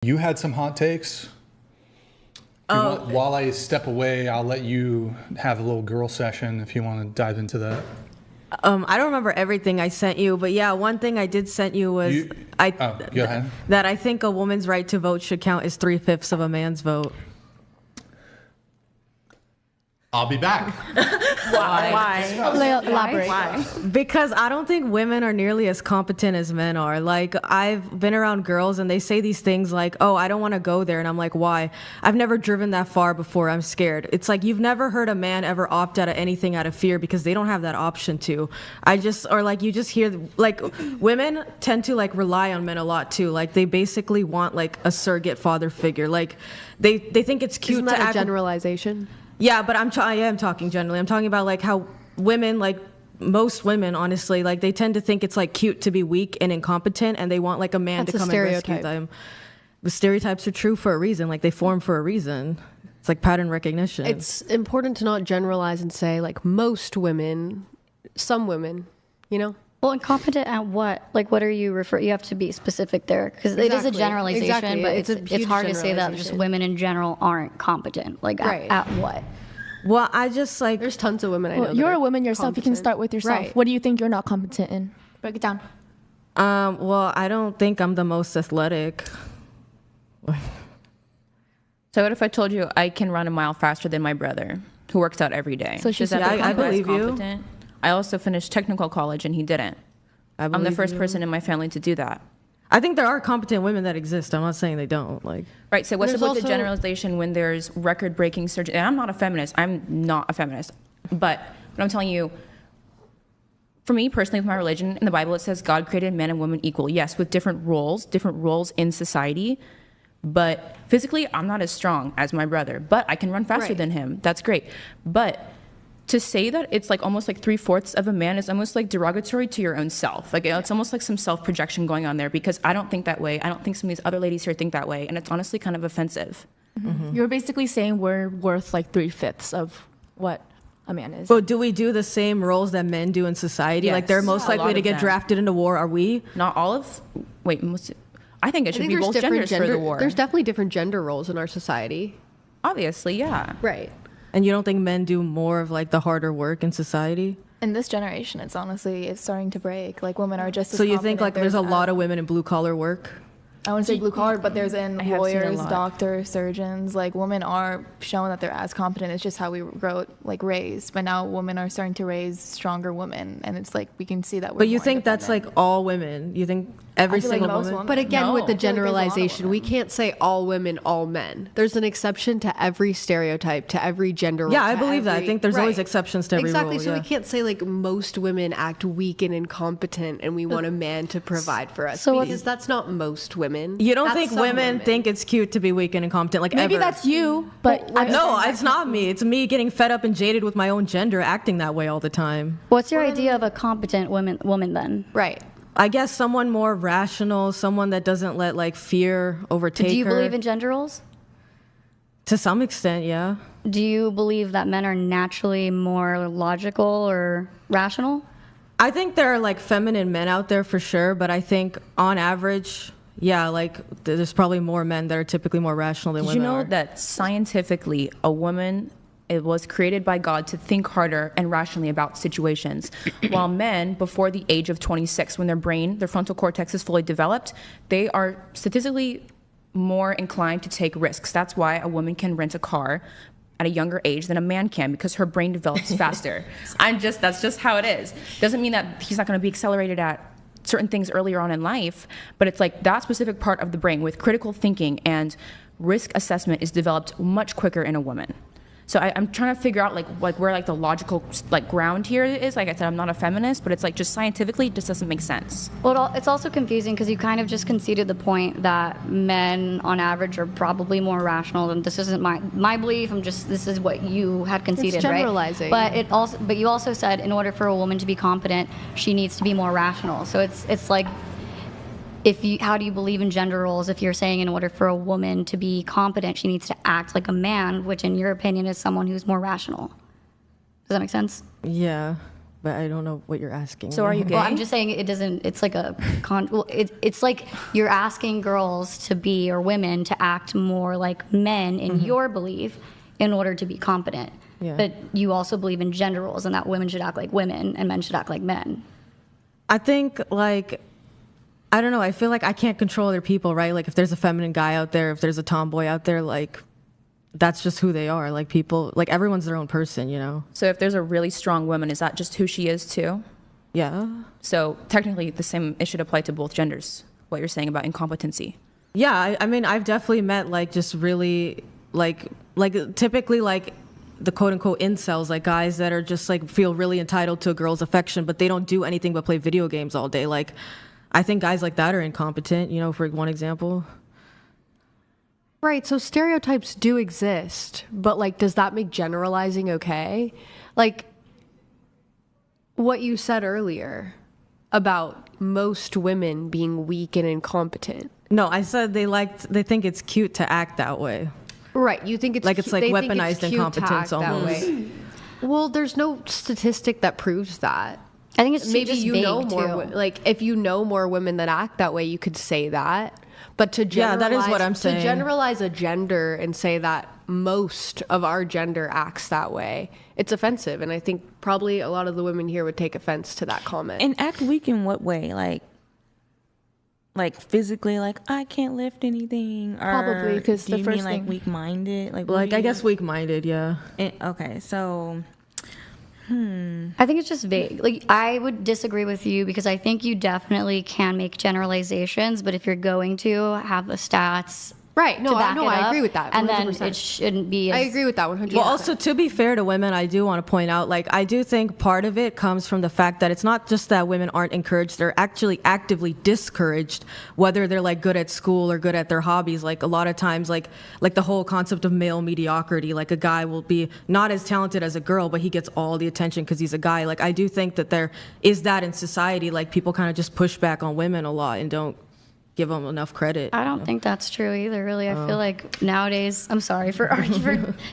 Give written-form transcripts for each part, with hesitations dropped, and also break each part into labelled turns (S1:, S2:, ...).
S1: You had some hot takes. While I step away, I'll let you have a little girl session if you want to dive into that.
S2: I don't remember everything I sent you, but yeah, one thing I did send you was
S1: Go ahead.
S2: that I think a woman's right to vote should count as 3/5 of a man's vote.
S3: I'll be back.
S2: Why?
S4: Elaborate.
S2: Why? Because I don't think women are nearly as competent as men are. Like, I've been around girls and they say these things like, oh, I don't want to go there. And I'm like, why? I've never driven that far before. I'm scared. It's like you've never heard a man ever opt out of anything out of fear because they don't have that option to. You just hear, like, women tend to, like, rely on men a lot too. Like, they basically want, like, a surrogate father figure. Like, they think it's cute
S4: Isn't that
S2: to act.
S4: a generalization?
S2: Yeah, but I am talking generally. I'm talking about like how women, like most women, honestly, like they tend to think it's like cute to be weak and incompetent, and they want like a man to come and rescue them. The stereotypes are true for a reason. Like they form for a reason. It's like pattern recognition.
S4: It's important to not generalize and say like most women, some women, you know?
S5: Well, incompetent at what? Like, what are you referring? You have to be specific there because it is a generalization, but it's hard to say that just women in general aren't competent. Like, at what?
S2: Well, I just like
S4: there's tons of women I know.
S6: You're a woman yourself. You can start with yourself.
S4: Right.
S6: What do you think you're not competent in? Break it down.
S2: Well, I don't think I'm the most athletic.
S7: So what if I told you I can run a mile faster than my brother, who works out every day?
S6: So she's
S2: I believe you.
S7: I also finished technical college, and he didn't. I'm the first person in my family to do that.
S2: I think there are competent women that exist. I'm not saying they don't. Like,
S7: right. So what's up with the generalization when there's record-breaking surgery? And I'm not a feminist. I'm not a feminist. But what I'm telling you, for me personally, with my religion, in the Bible it says God created man and woman equal. Yes, with different roles in society. But physically, I'm not as strong as my brother. But I can run faster than him. That's great. But to say that it's like almost like 3/4 of a man is almost like derogatory to your own self. Like it's almost like some self-projection going on there because I don't think that way. I don't think some of these other ladies here think that way. And it's honestly kind of offensive.
S6: Mm-hmm. You're basically saying we're worth like 3/5 of what a man is.
S2: But do we do the same roles that men do in society?
S7: Yes.
S2: Like they're most likely to get drafted into war. Are we?
S7: Not all of, I think it should be both genders for the war.
S4: There's definitely different gender roles in our society.
S7: Obviously, yeah.
S4: Right.
S2: And you don't think men do more of like the harder work in society?
S8: In this generation, it's starting to break. Like women are just as
S2: So you think like there's a lot of
S8: women.
S2: women in blue collar work?
S8: I wouldn't say blue collar, but there's in
S7: I have seen a
S8: lawyers,
S7: lot.
S8: doctors, surgeons. Like women are showing that they're as competent. It's just how we grow, like raised. But now women are starting to raise stronger women, and it's like we can see that.
S2: But you think that's like all women? You think every single woman?
S4: But again, with the
S8: I feel like there's a lot of
S4: generalization, we
S8: women.
S4: can't say all women, all men. There's an exception to every stereotype, to every gender role.
S2: Yeah, I
S4: to
S2: believe that. I
S4: every-
S2: think there's always
S4: Right.
S2: exceptions to every
S4: Exactly.
S2: rule.
S4: So
S2: yeah.
S4: we can't say like most women act weak and incompetent, and we want a man to provide for us.
S5: So
S4: because that's not most women.
S2: You don't
S4: That's
S2: think
S4: some
S2: women think it's cute to be weak and incompetent? Like
S6: Maybe
S2: ever?
S6: that's you, but
S2: No, it's not me. It's me getting fed up and jaded with my own gender, acting that way all the time.
S5: What's your idea of a competent woman then?
S4: right.
S2: I guess someone more rational, someone that doesn't let like fear overtake her.
S5: Do you believe in gender roles?
S2: To some extent, yeah.
S5: Do you believe that men are naturally more logical or rational?
S2: I think there are like feminine men out there for sure, but I think on average, yeah, like there's probably more men that are typically more rational than
S7: Did you
S2: women
S7: know
S2: are.
S7: that scientifically a woman it was created by God to think harder and rationally about situations, while men before the age of 26, when their frontal cortex is fully developed, they are statistically more inclined to take risks. That's why a woman can rent a car at a younger age than a man can because her brain develops faster. That's just how it is. Doesn't mean that he's not going to be accelerated at certain things earlier on in life, but it's like that specific part of the brain with critical thinking and risk assessment is developed much quicker in a woman. So I'm trying to figure out like where like the logical like ground here is. Like I said, I'm not a feminist, but it's like just scientifically it just doesn't make sense.
S5: Well, it's also confusing because you kind of just conceded the point that men on average are probably more rational. And this isn't my belief. This is what you had conceded,
S4: It's generalizing.
S5: right? But you also said in order for a woman to be competent, she needs to be more rational. So it's like how do you believe in gender roles if you're saying in order for a woman to be competent, she needs to act like a man, which in your opinion is someone who's more rational? Does that make sense?
S2: Yeah. but I don't know what you're asking.
S7: So are you gay?
S5: Well, I'm just saying it doesn't. It's like it's like you're asking girls to be, or women to act more like men in your belief in order to be competent.
S2: Yeah.
S5: But you also believe in gender roles and that women should act like women and men should act like men.
S2: I think, like, I don't know. I feel like I can't control other people, right? Like, if there's a feminine guy out there, if there's a tomboy out there, like, that's just who they are. Like, people, like, everyone's their own person, you know?
S7: So if there's a really strong woman, is that just who she is too?
S2: Yeah.
S7: So technically the same, it should apply to both genders, what you're saying about incompetency.
S2: Yeah, I mean, I've definitely met, like, just really, like typically, like, the quote-unquote incels, like, guys that are just, like, feel really entitled to a girl's affection, but they don't do anything but play video games all day. Like, I think guys like that are incompetent, you know, for one example.
S4: Right, so stereotypes do exist, but like, does that make generalizing okay? Like, what you said earlier about most women being weak and incompetent.
S2: No, I said they think it's cute to act that way.
S4: Right, you think it's
S2: Like, it's like
S4: they think
S2: weaponized
S4: it's cute to
S2: incompetence
S4: act that
S2: almost.
S4: way. Well, there's no statistic that proves that.
S5: I think it's
S4: Maybe
S5: just
S4: you
S5: vague,
S4: know more,
S5: too.
S4: like, if you know more women that act that way, you could say that. But to
S2: Yeah,
S4: generalize,
S2: that is what I'm saying.
S4: To generalize a gender and say that most of our gender acts that way, it's offensive. And I think probably a lot of the women here would take offense to that comment.
S9: And act weak in what way? Like physically, like I can't lift anything, or
S8: Probably, 'cause
S9: do
S8: the
S9: you
S8: first
S9: mean like
S8: thing-
S9: weak-minded? Like, what
S2: Like,
S9: do
S2: I
S9: you-
S2: guess weak-minded, yeah.
S9: Okay, so
S5: I think it's just vague. Like, I would disagree with you because I think you definitely can make generalizations, but if you're going to have the stats,
S4: Right, no,
S5: to back it
S4: I
S5: up,
S4: agree with that.
S5: and then
S4: 100%.
S5: it shouldn't be.
S4: I
S5: As,
S4: agree with that 100%.
S2: Well, also, to be fair to women, I do want to point out, like, I do think part of it comes from the fact that it's not just that women aren't encouraged, they're actually actively discouraged, whether they're, like, good at school or good at their hobbies. Like, a lot of times, like the whole concept of male mediocrity, like, a guy will be not as talented as a girl, but he gets all the attention because he's a guy. Like, I do think that there is that in society. Like, people kind of just push back on women a lot and don't give them enough credit.
S5: I don't think that's true either, really. I feel like nowadays, I'm sorry for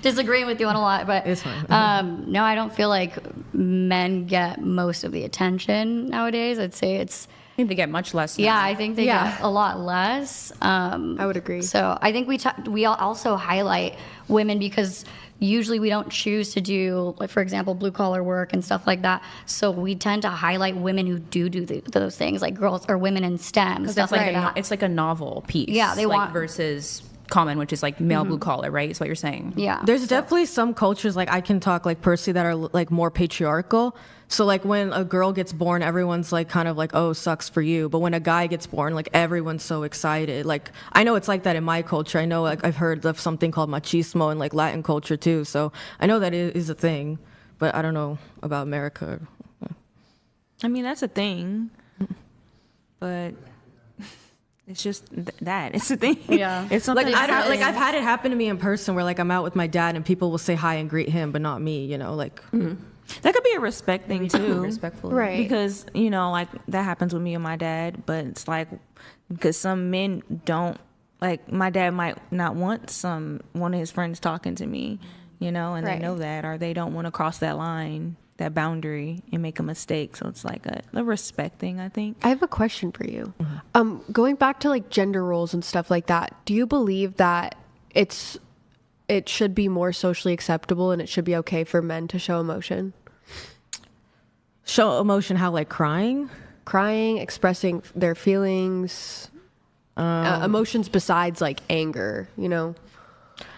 S5: disagreeing with you on a lot, but
S2: It's fine.
S5: no, I don't feel like men get most of the attention nowadays. I'd say it's,
S7: I think they get much less now.
S5: yeah, I think they
S4: Yeah.
S5: get a lot less.
S4: I would agree.
S5: So I think we also highlight women because usually we don't choose to do, like, for example, blue collar work and stuff like that. So we tend to highlight women who do those things, like girls or women in STEM,
S7: Because
S5: stuff
S7: that's like
S5: like that.
S7: it's like a novel piece.
S5: Yeah, they
S7: like,
S5: want-
S7: versus common, which is like male blue collar, right? Is what you're saying.
S5: Yeah.
S2: There's definitely some cultures, like, I can talk, like, personally, that are, like, more patriarchal. So, like, when a girl gets born, everyone's, like, kind of like, oh, sucks for you. But when a guy gets born, like, everyone's so excited. Like, I know it's like that in my culture. I know, like, I've heard of something called machismo in, like, Latin culture, too. So I know that it is a thing, but I don't know about America.
S9: I mean that's a thing, but it's just that it's a thing.
S5: Yeah.
S9: It's something.
S2: Like,
S9: that's
S2: I've
S9: happening.
S2: had it happen to me in person where, like, I'm out with my dad and people will say hi and greet him, but not me, you know, like.
S9: That could be a respect thing too.
S7: Respectfully.
S4: Right.
S9: Because, you know, like that happens with me and my dad, but it's like, because some men don't, like, my dad might not want one of his friends talking to me, you know, and
S4: Right.
S9: they know that, or they don't want to cross that line, that boundary, and make a mistake. So it's like a respect thing, I think.
S4: I have a question for you. Going back to like gender roles and stuff like that, do you believe that it should be more socially acceptable and it should be okay for men to show emotion?
S2: Show emotion, how, like, crying?
S4: Crying, expressing their feelings, emotions besides like anger, you know?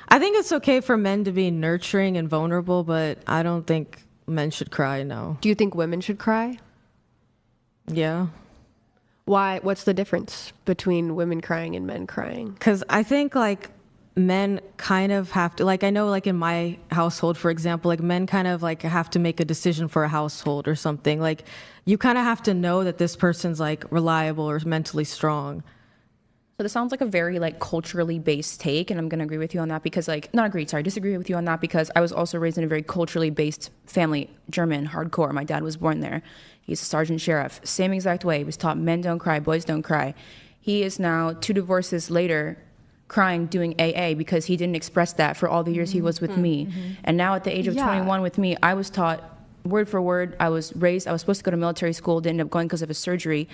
S2: I think it's okay for men to be nurturing and vulnerable, but I don't think men should cry, no.
S4: Do you think women should cry?
S2: Yeah.
S4: Why? What's the difference between women crying and men crying?
S2: Because I think, like, men kind of have to, like, I know, like, in my household, for example, like, men kind of, like, have to make a decision for a household or something. Like, you kind of have to know that this person's, like, reliable or mentally strong.
S7: So this sounds like a very like culturally based take, and I'm gonna agree with you on that because disagree with you on that because I was also raised in a very culturally based family, German, hardcore. My dad was born there. He's a sergeant sheriff, same exact way. He was taught men don't cry, boys don't cry. He is now 2 divorces later crying doing AA because he didn't express that for all the years he was with me. And now at the age of 21 with me, I was taught word for word, I was supposed to go to military school, didn't end up going because of a surgery,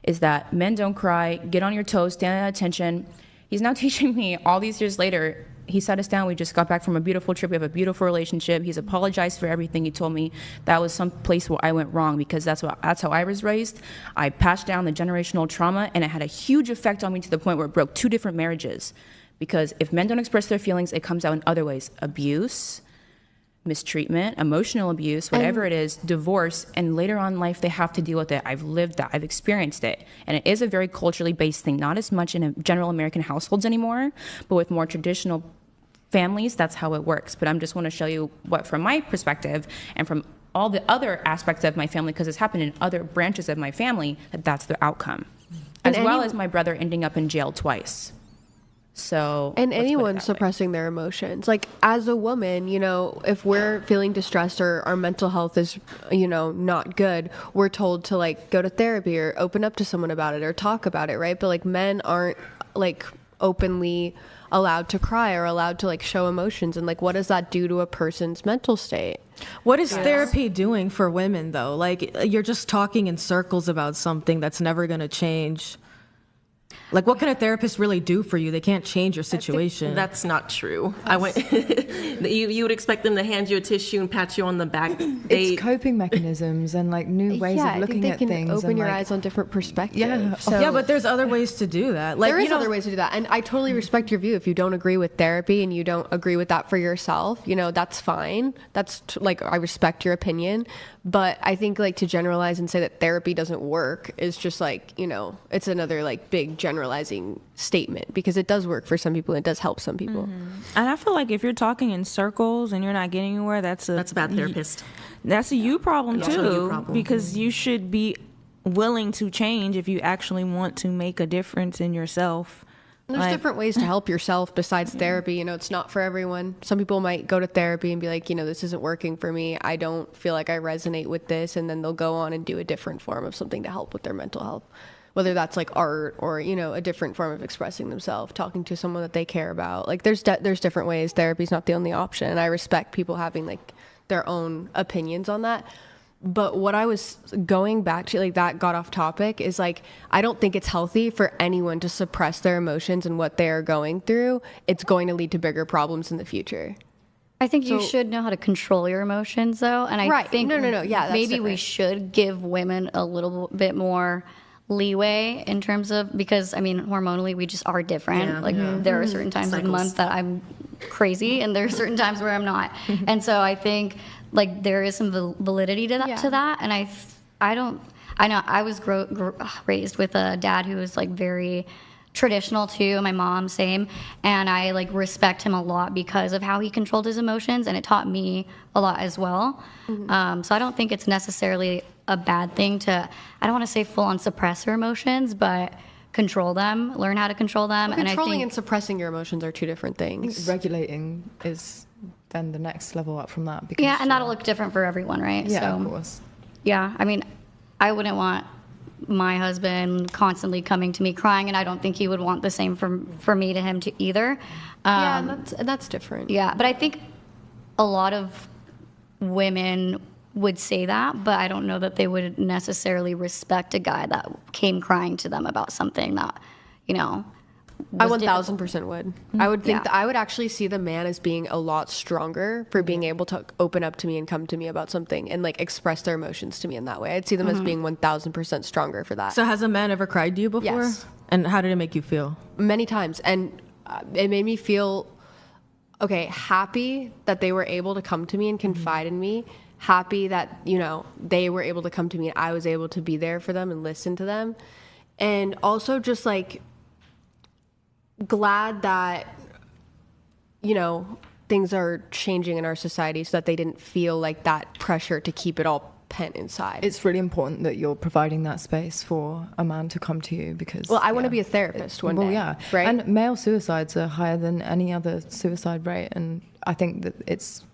S7: is that men don't cry, get on your toes, stand at attention. He's now teaching me all these years later. He sat us down. We just got back from a beautiful trip. We have a beautiful relationship. He's apologized for everything. He told me that was some place where I went wrong because that's how I was raised. I passed down the generational trauma, and it had a huge effect on me to the point where it broke 2 different marriages. Because if men don't express their feelings, it comes out in other ways: abuse, mistreatment, emotional abuse, whatever it is, divorce, and later on in life they have to deal with it. I've lived that. I've experienced it. And it is a very culturally based thing, not as much in general American households anymore, but with more traditional families, that's how it works. But I'm just want to show you what, from my perspective and from all the other aspects of my family, because it's happened in other branches of my family, that's the outcome. As well as my brother ending up in jail twice. So,
S4: and anyone suppressing their emotions, like as a woman, you know, if we're feeling distressed or our mental health is, you know, not good, we're told to like go to therapy or open up to someone about it or talk about it, right? But like men aren't like openly allowed to cry or allowed to like show emotions, and like what does that do to a person's mental state?
S2: What is therapy doing for women though? Like you're just talking in circles about something that's never going to change. Like, what can a therapist really do for you? They can't change your situation.
S10: That's not true. You would expect them to hand you a tissue and pat you on the back.
S11: It's coping mechanisms and like new ways of looking at things.
S4: They can open
S11: and
S4: your
S11: like,
S4: eyes on different perspectives.
S11: Yeah.
S2: Yeah, but there's other ways to do that. Like,
S4: there is other ways to do that, and I totally respect your view. If you don't agree with therapy and you don't agree with that for yourself, you know, that's fine. That's like, I respect your opinion. But I think like to generalize and say that therapy doesn't work is just like, you know, it's another like big generalizing statement, because it does work for some people and it does help some people.
S9: And I feel like if you're talking in circles and you're not getting anywhere, that's a
S10: bad therapist.
S9: That's a you problem
S10: That's
S9: too,
S10: a you problem.
S9: Because you should be willing to change if you actually want to make a difference in yourself.
S4: There's different ways to help yourself besides therapy. You know, it's not for everyone. Some people might go to therapy and be like, you know, this isn't working for me. I don't feel like I resonate with this. And then they'll go on and do a different form of something to help with their mental health, whether that's like art or, you know, a different form of expressing themselves, talking to someone that they care about. Like there's different ways. Therapy's not the only option. And I respect people having like their own opinions on that. But what I was going back to, like that got off topic, is like, I don't think it's healthy for anyone to suppress their emotions and what they are going through. It's going to lead to bigger problems in the future.
S5: I think you should know how to control your emotions, though. And I think
S4: no. Yeah, that's
S5: maybe we
S4: different.
S5: should give women a little bit more leeway in terms of, because I mean, hormonally we just are different. There are certain times of the month that I'm crazy, and there are certain times where I'm not. And so I think like there is some validity to that. And I know I was raised with a dad who was like very traditional too, and my mom same, and I like respect him a lot because of how he controlled his emotions, and it taught me a lot as well. So I don't think it's necessarily a bad thing to, I don't want to say full on suppress your emotions, but control them, learn how to control them.
S4: Well,
S5: and
S4: controlling
S5: I think
S4: and suppressing your emotions are two different things.
S11: regulating is then the next level up from that. Because,
S5: and that'll look different for everyone, right?
S11: Yeah,
S5: So,
S11: of course.
S5: yeah, I mean, I wouldn't want my husband constantly coming to me crying, and I don't think he would want the same for me to him to either.
S4: And that's different.
S5: Yeah, but I think a lot of women would say that, but I don't know that they would necessarily respect a guy that came crying to them about something that, you know,
S4: I 1000% would. I would think that I would actually see the man as being a lot stronger for being able to open up to me and come to me about something and like express their emotions to me in that way. I'd see them as being 1000% stronger for that.
S2: So has a man ever cried to you before?
S4: Yes.
S2: And how did it make you feel?
S4: Many times. And it made me feel, happy that they were able to come to me and confide in me. Happy that, you know, they were able to come to me and I was able to be there for them and listen to them. And also just like glad that, you know, things are changing in our society so that they didn't feel like that pressure to keep it all pent inside.
S11: It's really important that you're providing that space for a man to come to you, because
S4: I want to be a therapist one day. Right?
S11: And male suicides are higher than any other suicide rate, and I think that it's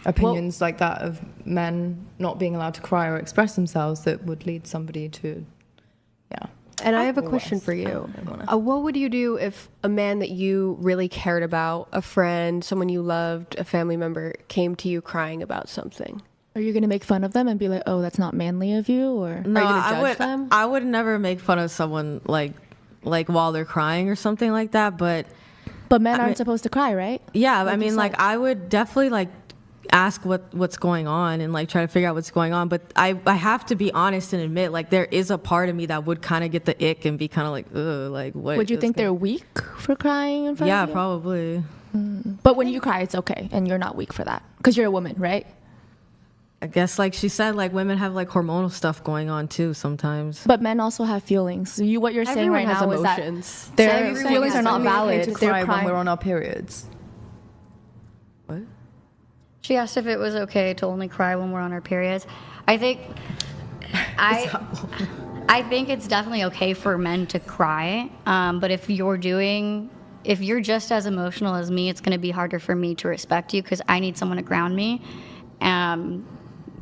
S11: opinions like that of men not being allowed to cry or express themselves that would lead somebody to
S4: And I have a question for you. What would you do if a man that you really cared about, a friend, someone you loved, a family member, came to you crying about something?
S6: Are you gonna make fun of them and be like, "Oh, that's not manly of you," or
S2: No,
S6: are you gonna
S2: I
S6: judge
S2: would.
S6: them?
S2: I would never make fun of someone like while they're crying or something like that. But
S6: But men aren't supposed to cry, right?
S2: yeah, I
S6: you
S2: mean, like
S6: said.
S2: I would definitely like ask what's going on and like try to figure out what's going on. But I have to be honest and admit, like there is a part of me that would kind of get the ick and be kind of like, ugh, like what?
S6: Would you
S2: is
S6: think
S2: going-"
S6: they're weak for crying in front
S2: Yeah,
S6: of you?
S2: probably.
S6: But when you cry, it's okay, and you're not weak for that because you're a woman, right?
S2: I guess like she said, like women have like hormonal stuff going on too sometimes.
S6: But men also have feelings. So what you're saying
S11: Everyone
S6: right
S11: has
S6: now
S11: emotions.
S6: is that their
S11: Everyone
S6: feelings
S11: has
S6: are not
S11: to be okay
S6: valid.
S11: to
S6: They're
S11: cry when
S6: crying.
S11: we're on our periods.
S2: What?
S5: She asked if it was okay to only cry when we're on our periods. I think I think it's definitely okay for men to cry. But if you're just as emotional as me, it's going to be harder for me to respect you because I need someone to ground me.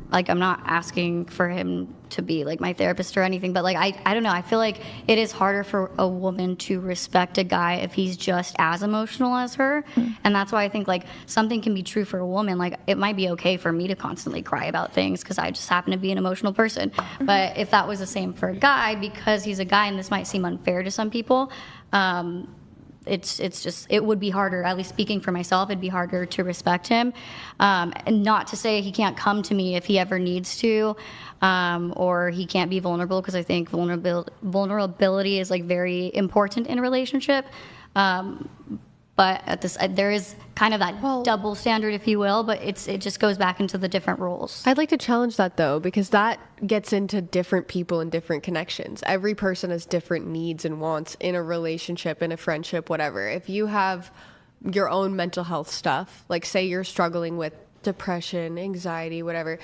S5: Like I'm not asking for him to be like my therapist or anything, but like I don't know. I feel like it is harder for a woman to respect a guy if he's just as emotional as her, and that's why I think like something can be true for a woman. Like it might be okay for me to constantly cry about things because I just happen to be an emotional person, but if that was the same for a guy, because he's a guy, and this might seem unfair to some people. It's just, it would be harder, at least speaking for myself, it'd be harder to respect him. And not to say he can't come to me if he ever needs to, or he can't be vulnerable, because I think vulnerability is like very important in a relationship. But at this, there is kind of that double standard, if you will, but it just goes back into the different roles.
S4: I'd like to challenge that though, because that gets into different people and different connections. Every person has different needs and wants in a relationship, in a friendship, whatever. If you have your own mental health stuff, like say you're struggling with depression, anxiety, whatever,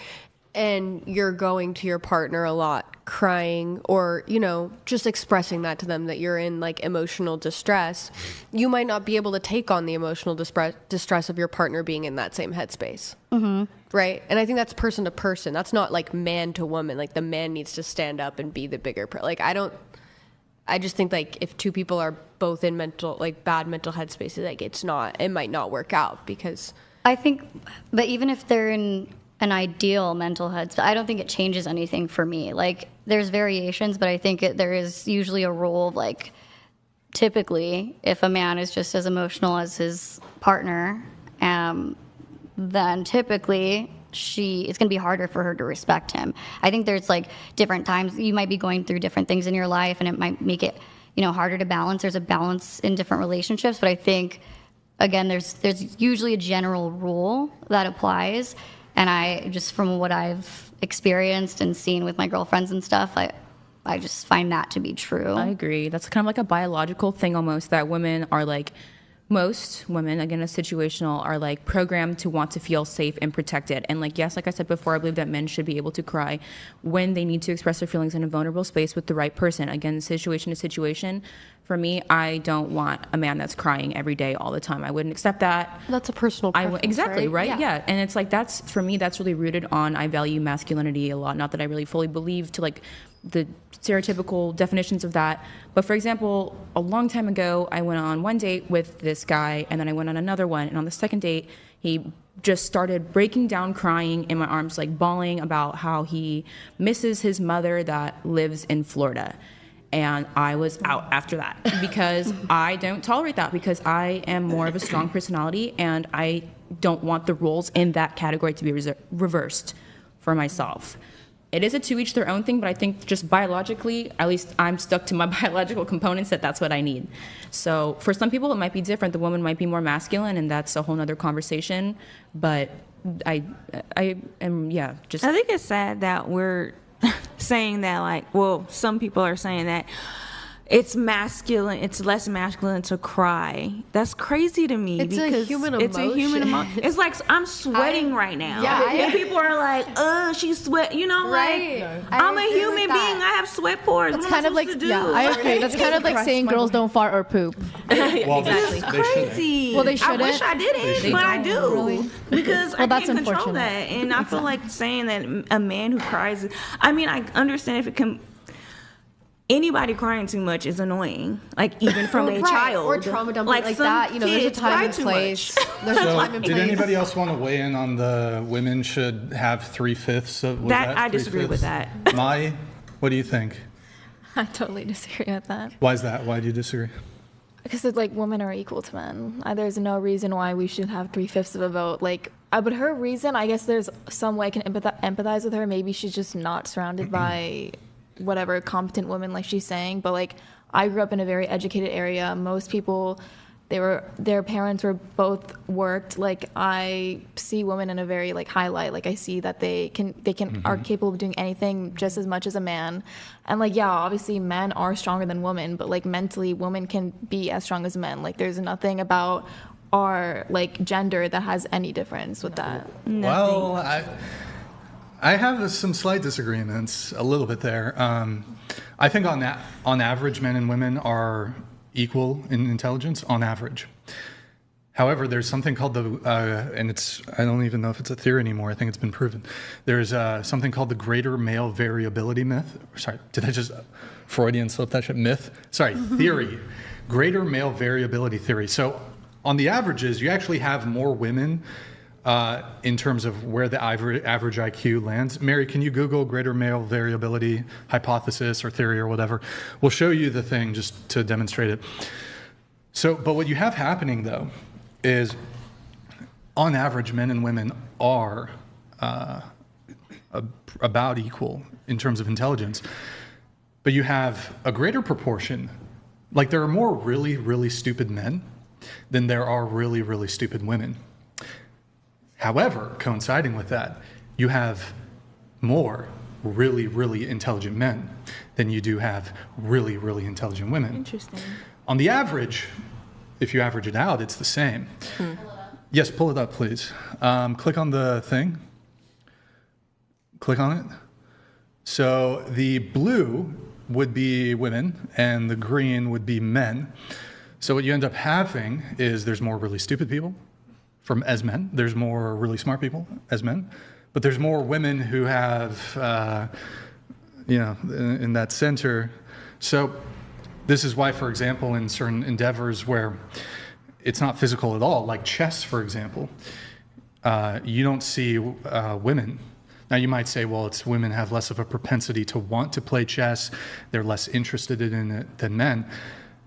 S4: and you're going to your partner a lot, crying, or, you know, just expressing that to them, that you're in like emotional distress, you might not be able to take on the emotional distress of your partner being in that same headspace. Mm-hmm. Right? And I think that's person to person. That's not like man to woman. Like the man needs to stand up and be the bigger I just think like if two people are both in bad mental headspaces, like it might not work out, because
S5: I think, but even if they're in an ideal mental headspace, I don't think it changes anything for me. Like there's variations, but I think there is usually a rule of like, typically if a man is just as emotional as his partner, then typically it's going to be harder for her to respect him. I think there's like different times you might be going through different things in your life, and it might make it, harder to balance. There's a balance in different relationships, but I think again, there's usually a general rule that applies. And I just, from what I've experienced and seen with my girlfriends and stuff, I just find that to be true.
S7: I agree. That's kind of like a biological thing almost, that women are like, most women, again, a situational, are like programmed to want to feel safe and protected. And like, yes, like I said before, I believe that men should be able to cry when they need to express their feelings in a vulnerable space with the right person. Again, situation to situation. For me, I don't want a man that's crying every day all the time. I wouldn't accept that.
S4: that's a personal preference,
S7: exactly, right?
S4: Yeah.
S7: And it's like, for me, that's really rooted on, I value masculinity a lot. Not that I really fully believe to like the stereotypical definitions of that. But for example, a long time ago, I went on one date with this guy, and then I went on another one. And on the second date, he just started breaking down, crying in my arms, like bawling about how he misses his mother that lives in Florida. And I was out after that because I don't tolerate that, because I am more of a strong personality, and I don't want the roles in that category to be reversed for myself. It is a to each their own thing, but I think just biologically, at least I'm stuck to my biological components, that's what I need. So for some people, it might be different. The woman might be more masculine, and that's a whole nother conversation. But I am, just.
S9: I think it's sad that we're saying that, like, well, some people are saying that it's less masculine to cry. That's crazy to me.
S4: It's
S9: because
S4: a human
S9: it's a human emotion. It's like I'm sweating right now.
S4: Yeah,
S9: and people are like, she's sweat.
S4: Right.
S9: Like I'm a human being. I have sweat pores.
S6: It's
S9: What
S6: kind
S9: am
S6: of
S9: I
S6: like,
S9: supposed to do?
S6: yeah, I agree. That's kind of like saying girls don't fart or poop.
S3: Well,
S7: Exactly.
S3: they shouldn't.
S9: Crazy.
S6: Well, they shouldn't.
S9: I wish I didn't, but I do.
S6: Really?
S9: Because I
S6: that's
S9: can't control
S6: unfortunate.
S9: that. And I feel like saying that a man who cries, I mean, I understand if it can. anybody crying too much is annoying. Like even from a
S4: Right,
S9: child
S4: or trauma dumping like
S9: some
S4: that. You know, there's a
S9: kids
S4: time
S9: cry
S4: and
S9: too
S4: place.
S9: much.
S4: There's a
S1: So,
S4: time and
S1: did
S4: place.
S1: anybody else want to weigh in on the women should have 3/5 of was
S9: That I disagree with
S1: 3/5?
S9: that.
S1: Mai, what do you think?
S8: I totally disagree with that.
S1: Why is that? Why do you disagree?
S8: Because it's like women are equal to men. There's no reason why we should have 3/5 of a vote. Like, but her reason, I guess there's some way I can empathize with her. Maybe she's just not surrounded by whatever competent women like she's saying. But like, I grew up in a very educated area. Most people, their parents were both worked. Like, I see women in a very like highlight. Like, I see that they are capable of doing anything just as much as a man. And like, yeah, obviously men are stronger than women, but like mentally women can be as strong as men. Like, there's nothing about our like gender that has any difference with that.
S1: Well, I have some slight disagreements a little bit there. I think on average, men and women are equal in intelligence on average. However, there's something called and I don't even know if it's a theory anymore. I think it's been proven. There's something called the greater male variability myth. Sorry, did I just Freudian slip that shit? Myth? Sorry, theory. Greater male variability theory. So on the averages, you actually have more women in terms of where the average IQ lands. Mary, can you Google greater male variability hypothesis or theory or whatever? We'll show you the thing just to demonstrate it. So, but what you have happening though is on average, men and women are about equal in terms of intelligence, but you have a greater proportion. Like there are more really, really stupid men than there are really, really stupid women. However, coinciding with that, you have more really, really intelligent men than you do have really, really intelligent women.
S9: Interesting.
S1: On the average, if you average it out, it's the same. Yes, pull it up, please. Click on the thing. Click on it. So the blue would be women and the green would be men. So what you end up having is there's more really stupid people as men. There's more really smart people as men. But there's more women who have, in that center. So this is why, for example, in certain endeavors where it's not physical at all, like chess, for example, you don't see women. Now you might say, well, it's women have less of a propensity to want to play chess. They're less interested in it than men.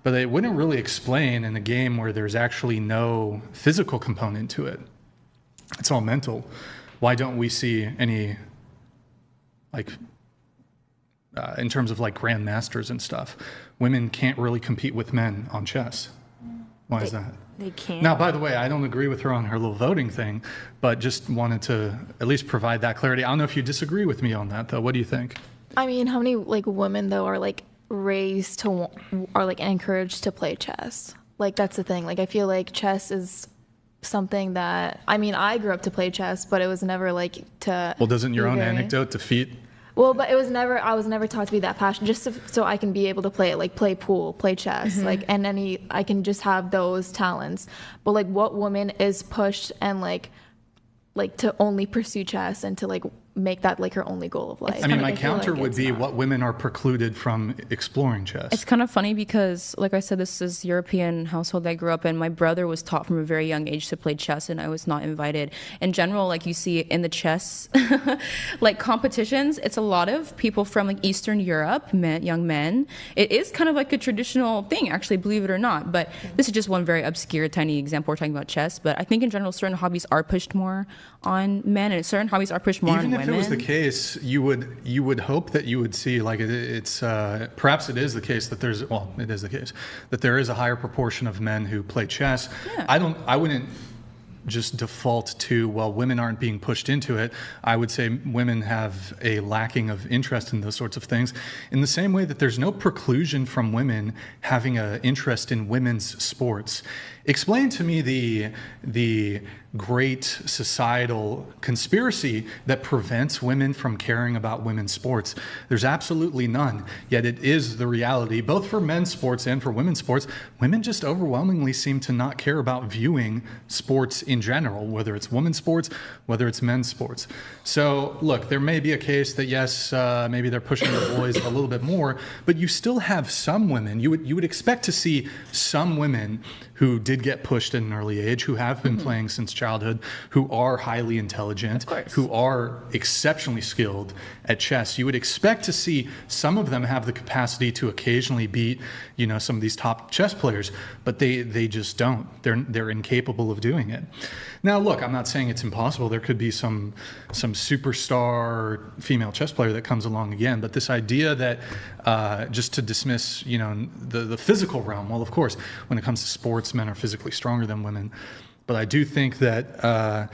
S1: But they wouldn't really explain in a game where there's actually no physical component to it. It's all mental. Why don't we see any, in terms of like grandmasters and stuff, women can't really compete with men on chess? Why is that?
S9: They can't.
S1: Now, by the way, I don't agree with her on her little voting thing, but just wanted to at least provide that clarity. I don't know if you disagree with me on that, though. What do you think?
S8: I mean, how many like women though are like raised to are like encouraged to play chess? Like that's the thing. Like I feel like chess is something that I mean I grew up to play chess, but it was never like to.
S1: Well, doesn't your
S8: be
S1: own
S8: very-
S1: anecdote defeat?
S8: Well, but I was never taught to be that passionate, so I can be able to play it, like play pool, play chess, like, and I can just have those talents. But like, what woman is pushed and like to only pursue chess and to like make that like her only goal of life?
S1: I mean, my
S8: Like, feel
S1: counter
S8: like
S1: would
S8: it's
S1: be
S8: not.
S1: what women are precluded from exploring chess.
S7: It's kind of funny because, like I said, this is European household that I grew up in. My brother was taught from a very young age to play chess, and I was not invited. In general, like you see in the chess, like competitions, it's a lot of people from like Eastern Europe, young men. It is kind of like a traditional thing, actually, believe it or not. But this is just one very obscure, tiny example. We're talking about chess, but I think in general, certain hobbies are pushed more on men, and certain hobbies are pushed more on women.
S1: Even if it was the case, you would hope that you would see like it's perhaps it is the case that it is the case that there is a higher proportion of men who play chess.
S7: Yeah.
S1: I wouldn't just default to, well, women aren't being pushed into it. I would say women have a lacking of interest in those sorts of things, in the same way that there's no preclusion from women having an interest in women's sports. Explain to me great societal conspiracy that prevents women from caring about women's sports. There's absolutely none. Yet it is the reality, both for men's sports and for women's sports. Women just overwhelmingly seem to not care about viewing sports in general, whether it's women's sports, whether it's men's sports. So look, there may be a case that yes, maybe they're pushing the boys a little bit more, but you still have some women. You would expect to see some women who did get pushed at an early age, who have been playing since childhood, who are highly intelligent, who are exceptionally skilled at chess. You would expect to see some of them have the capacity to occasionally beat, you know, some of these top chess players, but they just don't. They're incapable of doing it. Now, look, I'm not saying it's impossible. There could be some superstar female chess player that comes along again, but this idea that just to dismiss, you know, the physical realm, well, of course, when it comes to sports, men are physically stronger than women. But I do think that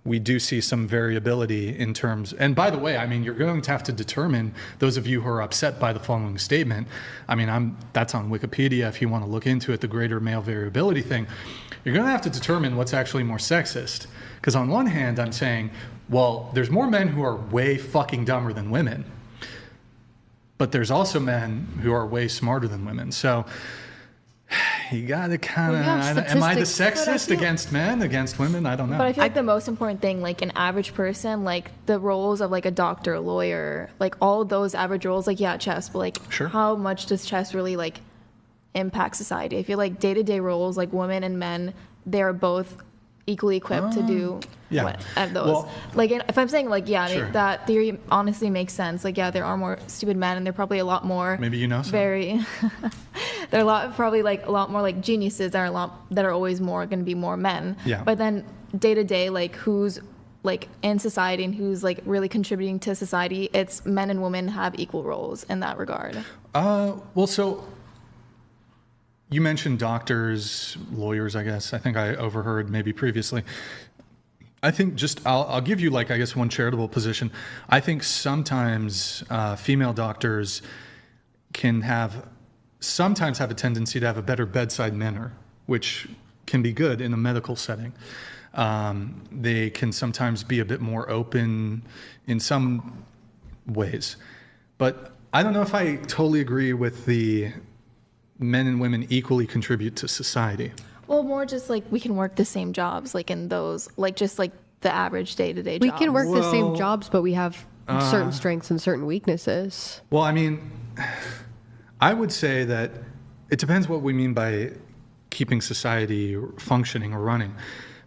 S1: we do see some variability in terms, and by the way, I mean, you're going to have to determine, those of you who are upset by the following statement, I mean, that's on Wikipedia if you want to look into it, the greater male variability thing, you're going to have to determine what's actually more sexist. Because on one hand, I'm saying, well, there's more men who are way fucking dumber than women, but there's also men who are way smarter than women. So you gotta kind of, am I the sexist against men, against women? I don't know.
S8: But I feel like the most important thing, like an average person, like the roles of like a doctor, a lawyer, like all those average roles, like yeah, chess, but like how much does chess really like impact society? I feel like day-to-day roles, like women and men, they're both equally equipped to do at those. Well, like if I'm saying like that theory honestly makes sense. Like yeah, there are more stupid men, and they're probably a lot more.
S1: Maybe you know some.
S8: Very. There are probably like a lot more like geniuses that are always more going to be more men.
S1: Yeah.
S8: But then day to day, like who's like in society and who's like really contributing to society, it's men and women have equal roles in that regard.
S1: Well, so you mentioned doctors, lawyers, I guess. I think I overheard maybe previously. I think I'll give you like, I guess, one charitable position. I think sometimes female doctors can sometimes have a tendency to have a better bedside manner, which can be good in a medical setting. They can sometimes be a bit more open in some ways. But I don't know if I totally agree with the men and women equally contribute to society.
S8: Well, more just like we can work the same jobs, like in those, like just like the average day-to-day jobs.
S4: We can work the same jobs, but we have certain strengths and certain weaknesses.
S1: Well, I mean, I would say that it depends what we mean by keeping society functioning or running.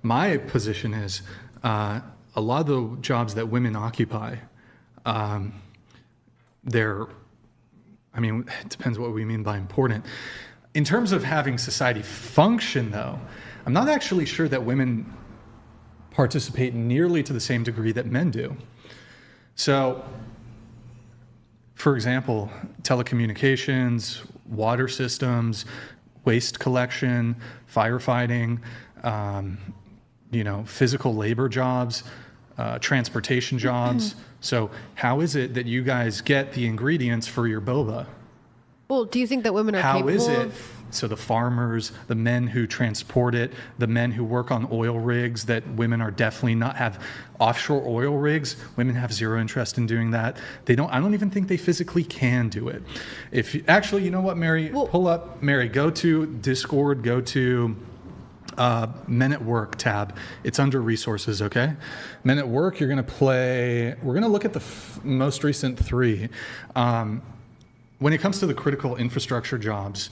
S1: My position is a lot of the jobs that women occupy, it depends what we mean by important. In terms of having society function, though, I'm not actually sure that women participate nearly to the same degree that men do. So, for example, telecommunications, water systems, waste collection, firefighting, physical labor jobs, transportation jobs. So how is it that you guys get the ingredients for your boba?
S4: Well, do you think that women are capable
S1: of... How is it?
S4: of...
S1: So the farmers, the men who transport it, the men who work on oil rigs that women are definitely not have offshore oil rigs. Women have zero interest in doing that. I don't even think they physically can do it. Actually, you know what, Mary? Mary, go to Discord, go to Men at Work tab. It's under resources, okay? Men at Work, we're going to look at the most recent 3. When it comes to the critical infrastructure jobs,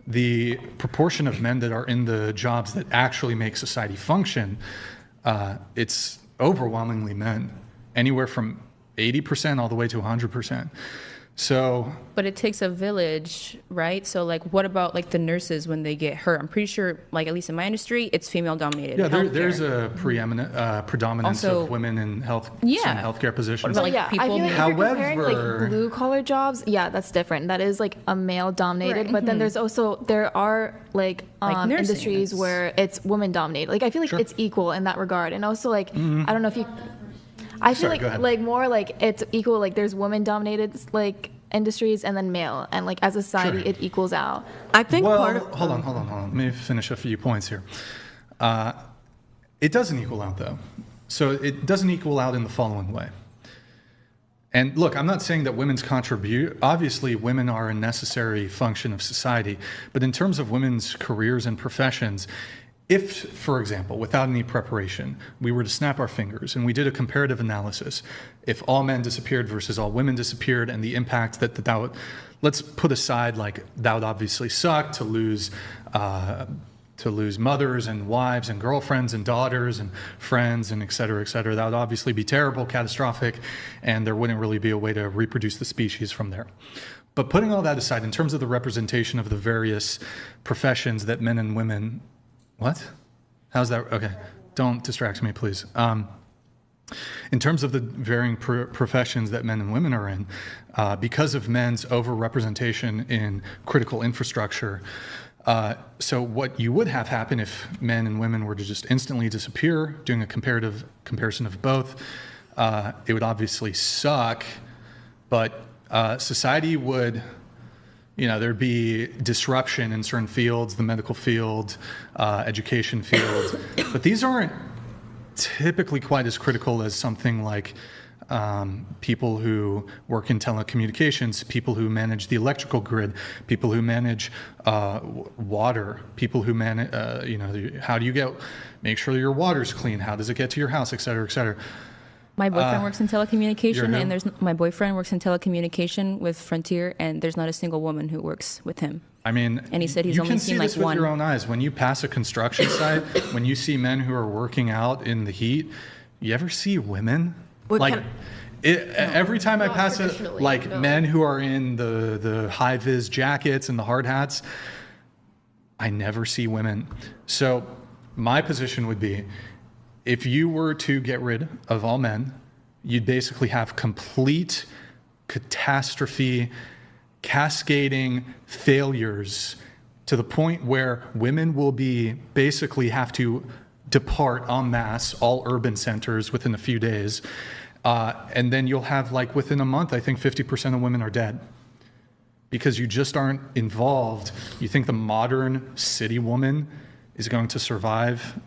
S1: the proportion of men that are in the jobs that actually make society function, it's overwhelmingly men, anywhere from 80% all the way to 100%. So,
S7: but it takes a village, right? So like, what about like the nurses when they get hurt? I'm pretty sure, like at least in my industry, it's female dominated.
S1: Yeah, there's a predominance of women in healthcare positions.
S7: What about,
S8: I feel like
S1: however,
S8: if you're comparing like blue collar jobs, that's different. That is like a male dominated, but then there are like industries where it's women dominated. Like I feel like it's equal in that regard, and also like I don't know if you. I feel like more like it's equal. Like there's women dominated like industries and then male, and like as a society it equals out.
S2: I think
S1: hold on. Let me finish a few points here. It doesn't equal out, though. So it doesn't equal out in the following way. And look, I'm not saying that women's contribute. Obviously, women are a necessary function of society. But in terms of women's careers and professions, if, for example, without any preparation, we were to snap our fingers and we did a comparative analysis, if all men disappeared versus all women disappeared and the impact that would, let's put aside, like, that would obviously suck to lose mothers and wives and girlfriends and daughters and friends and et cetera, et cetera. That would obviously be terrible, catastrophic, and there wouldn't really be a way to reproduce the species from there. But putting all that aside, in terms of the representation of the various professions that men and women, what? How's that? Okay, don't distract me, please. In terms of the varying professions that men and women are in, because of men's overrepresentation in critical infrastructure, so what you would have happen if men and women were to just instantly disappear, doing a comparative comparison of both, it would obviously suck, but society would, there'd be disruption in certain fields, the medical field, education field, but these aren't typically quite as critical as something like people who work in telecommunications, people who manage the electrical grid, people who manage water, people who manage, how do you make sure your water's clean? How does it get to your house, et cetera, et cetera.
S7: My boyfriend works in telecommunication, and my boyfriend works in telecommunication with Frontier, and there's not a single woman who works with him.
S1: I mean,
S7: and he said he's only seen like one. You can see this with your own
S1: eyes. When you pass a construction site, when you see men who are working out in the heat, you ever see women? Every time I pass it, men who are in the high-vis jackets and the hard hats, I never see women. So my position would be, if you were to get rid of all men, you'd basically have complete catastrophe, cascading failures to the point where women will basically have to depart en masse all urban centers within a few days. And then you'll have, within a month, I think 50% of women are dead because you just aren't involved. You think the modern city woman is going to survive?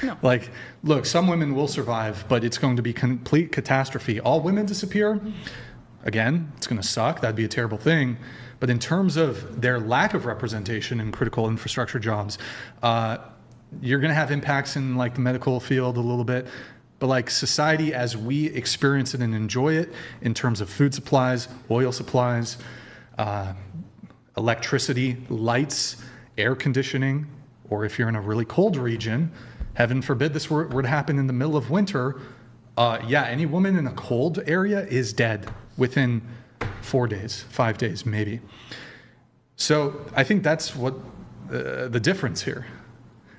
S1: No. Look, some women will survive, but it's going to be complete catastrophe. All women disappear, again, it's going to suck. That'd be a terrible thing. But in terms of their lack of representation in critical infrastructure jobs, you're going to have impacts in the medical field a little bit. But society as we experience it and enjoy it in terms of food supplies, oil supplies, electricity, lights, air conditioning, or if you're in a really cold region, heaven forbid this were to happen in the middle of winter, any woman in a cold area is dead within 4 days, 5 days, maybe. So I think that's what the difference here.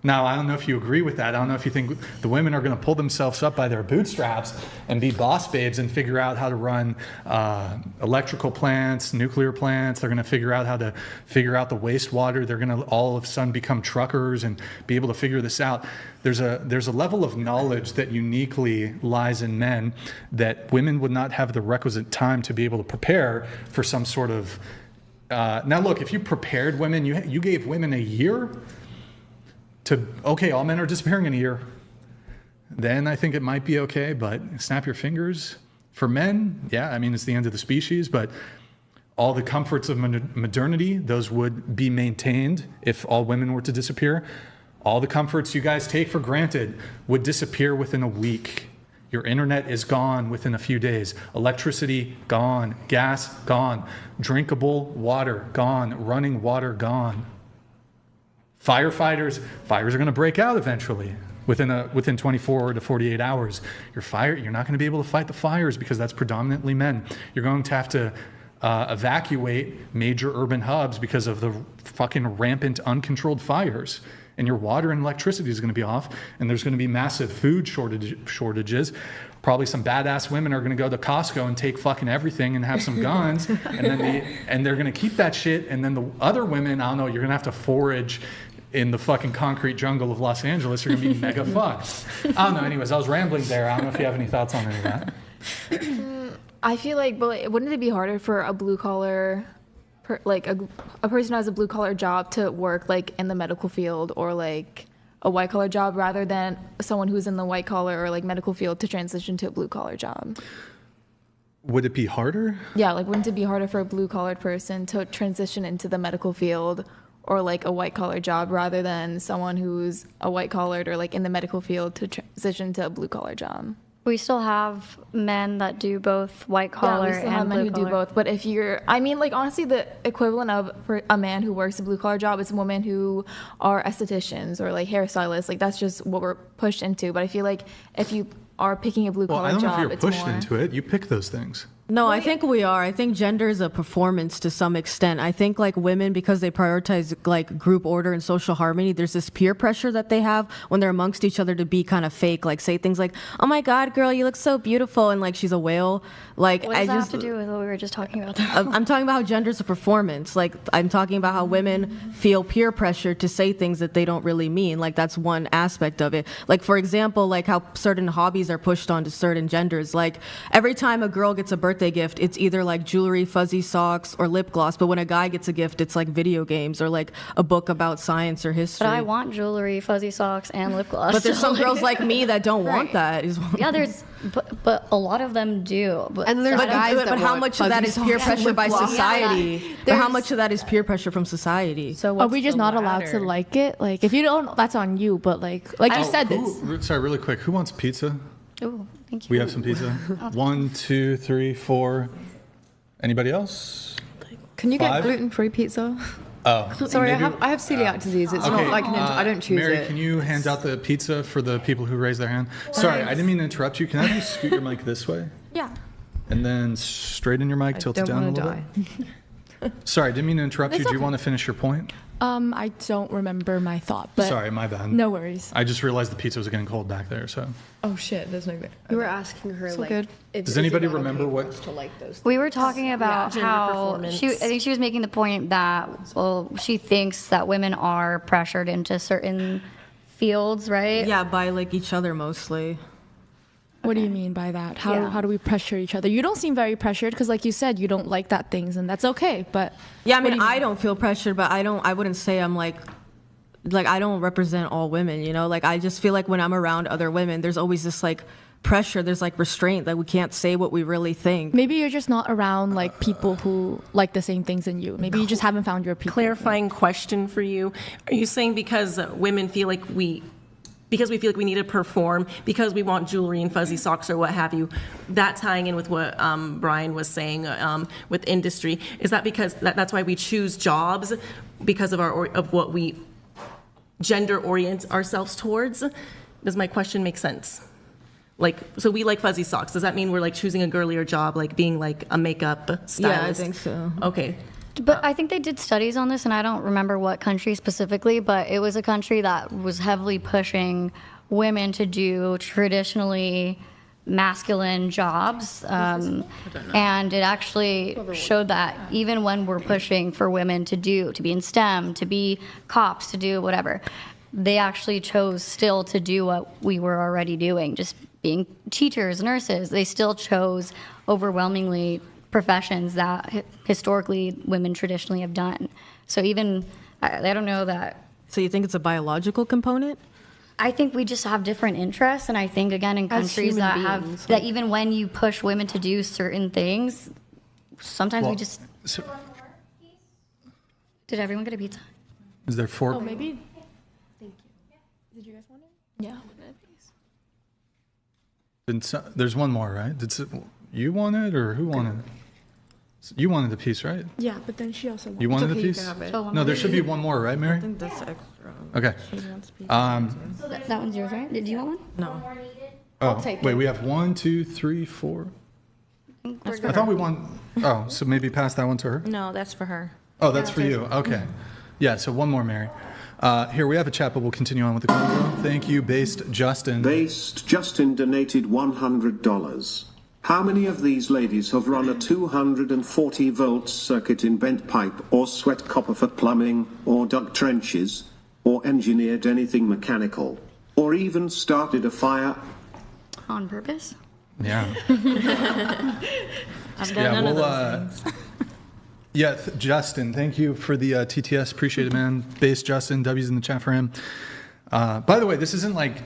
S1: Now, I don't know if you agree with that. I don't know if you think the women are going to pull themselves up by their bootstraps and be boss babes and figure out how to run electrical plants, nuclear plants. They're going to figure out how to figure out the wastewater. They're going to all of a sudden become truckers and be able to figure this out. There's a level of knowledge that uniquely lies in men that women would not have the requisite time to be able to prepare for some sort of... now, look, if you prepared women, you gave women a year... all men are disappearing in a year, then I think it might be okay, but snap your fingers. For men, it's the end of the species, but all the comforts of modernity, those would be maintained if all women were to disappear. All the comforts you guys take for granted would disappear within a week. Your internet is gone within a few days. Electricity, gone. Gas, gone. Drinkable water, gone. Running water, gone. Fires are going to break out eventually within 24 to 48 hours. You're not going to be able to fight the fires because that's predominantly men. You're going to have to evacuate major urban hubs because of the fucking rampant, uncontrolled fires. And your water and electricity is going to be off, and there's going to be massive food shortages. Probably some badass women are going to go to Costco and take fucking everything and have some guns, and they're going to keep that shit. And then the other women, I don't know, you're going to have to forage in the fucking concrete jungle of Los Angeles. You're going to be mega fucked. I don't know. Anyways, I was rambling there. I don't know if you have any thoughts on any of that.
S8: I feel but wouldn't it be harder for a blue collar, a person who has a blue collar job to work in the medical field or a white collar job rather than someone who's in the white collar or like medical field to transition to a blue collar job?
S1: Would it be harder?
S8: Yeah, like wouldn't it be harder for a blue collared person to transition into the medical field or like a white collar job rather than someone who's a white collared or like in the medical field to transition to a blue collar job?
S5: We still have men that do both white collar
S8: Yeah, we still
S5: and
S8: have men
S5: blue
S8: who
S5: collar.
S8: do both. But if you're, I mean, like honestly, the equivalent of for a man who works a blue collar job is women who are estheticians or like hairstylists. Like that's just what we're pushed into. But I feel like if you are picking a blue
S1: Well,
S8: collar
S1: I don't know
S8: job,
S1: if you're
S8: it's
S1: pushed
S8: more.
S1: into it. You pick those things.
S2: No, I think we are. I think gender is a performance to some extent. I think like women, because they prioritize like group order and social harmony, there's this peer pressure that they have when they're amongst each other to be kind of fake, like say things like, "Oh my God, girl, you look so beautiful," and like she's a whale. Like
S5: What does that have to do with what we were just talking about?
S2: I'm talking about how gender's a performance. Like I'm talking about how women feel peer pressure to say things that they don't really mean. Like that's one aspect of it. Like for example, like how certain hobbies are pushed onto certain genders. Like every time a girl gets a birthday gift, it's either like jewelry, fuzzy socks, or lip gloss. But when a guy gets a gift, it's like video games or like a book about science or history.
S5: But I want jewelry, fuzzy socks, and lip gloss.
S2: But there's some girls like me that don't want
S5: Right.
S2: that.
S5: Yeah, but a lot of them do. But
S4: And there's guys that
S2: but how
S4: want
S2: much of that is
S4: fuzzy
S2: peer
S4: socks and
S2: pressure
S4: lip
S2: by
S4: gloss.
S2: society? But how much of that is peer pressure from society?
S6: So
S11: Are we just not allowed to like it? Like, if you don't, that's on you. But like you said, this.
S1: Sorry, really quick. Who wants pizza?
S5: Ooh, thank you.
S1: We have some pizza. 1, 2, 3, 4. Anybody else?
S11: Can you get
S1: 5?
S11: gluten-free pizza?
S1: Oh,
S11: Sorry,
S1: maybe-
S11: I have celiac disease. It's not like I don't choose
S1: Mary,
S11: it.
S1: can you hand out the pizza for the people who raised their hand? Sorry, I didn't mean to interrupt you. Can I have you scoot your mic this way?
S6: Yeah.
S1: And then straighten your mic, tilt it
S11: don't
S1: down a
S11: want to
S1: little
S11: die.
S1: bit. Sorry, I didn't mean to interrupt you.
S6: It's
S1: Do you
S6: okay.
S1: want to finish your point?
S6: I don't remember my thought, but
S1: Sorry, my bad.
S6: no worries.
S1: I just realized the pizza was getting cold back there, so.
S11: Oh shit, there's no good.
S4: You were asking her like,
S11: good.
S1: Does anybody remember what-
S4: to like those?
S5: We were talking about
S10: gender
S5: how
S10: performance.
S5: I think she was making the point that she thinks that women are pressured into certain fields, right?
S2: Yeah, by like each other mostly.
S6: What do you mean by that? How,
S5: Yeah.
S6: how do we pressure each other? You don't seem very pressured because, like you said, you don't like that things, and that's okay. But
S2: Yeah, I mean, I don't feel pressured, but I wouldn't say I'm like I don't represent all women, you know? Like I just feel like when I'm around other women, there's always this like pressure, there's like restraint that we can't say what we really think.
S6: maybe you're just not around like people who like the same things in you. Maybe you just haven't found your people.
S10: Clarifying question for you. Are you saying because women feel like we feel like we need to perform, because we want jewelry and fuzzy socks or what have you, that tying in with what Brian was saying with industry, is that because that's why we choose jobs, because of of what we gender orient ourselves towards? Does my question make sense? Like, so we like fuzzy socks. Does that mean we're like choosing a girlier job, like being like a makeup stylist?
S2: Yeah, I think so.
S10: Okay.
S5: But I think they did studies on this, and I don't remember what country specifically, but it was a country that was heavily pushing women to do traditionally masculine jobs. And it actually showed that even when we're pushing for women to be in STEM, to be cops, to do whatever, they actually chose still to do what we were already doing, just being teachers, nurses. They still chose overwhelmingly professions that historically women traditionally have done. So even, I don't know that.
S2: So you think it's a biological component?
S5: I think we just have different interests, and I think again in
S6: As
S5: countries
S6: human
S5: that
S6: beings,
S5: have that even when you push women to do certain things, sometimes we
S1: Well,
S5: just.
S1: so-
S5: Did everyone get a pizza?
S1: Is there 4?
S6: Maybe.
S8: Yeah.
S1: There's one more, right? You want it or who wanted it? You wanted the piece, right?
S6: Yeah, but then she also wants.
S1: You wanted the piece? No, there should be one more, right, Mary?
S2: That's extra.
S1: Okay.
S5: That one's yours, right? Did you want one?
S2: No.
S1: Oh, wait, we have 1, 2, 3, 4. I thought we want. Oh, so maybe pass that one to her.
S9: No, that's for her.
S1: Oh, that's for you. Okay. Yeah. So one more, Mary. Here we have a chat, but we'll continue on with the convo. Thank you, Based Justin.
S12: Based Justin donated $100. How many of these ladies have run a 240 volt circuit in bent pipe, or sweat copper for plumbing, or dug trenches, or engineered anything mechanical, or even started a fire?
S5: On purpose?
S1: Yeah.
S9: I've done none of those things.
S1: Yeah, Justin, thank you for the TTS. Appreciate it, man. Based Justin, W's in the chat for him. By the way, this isn't like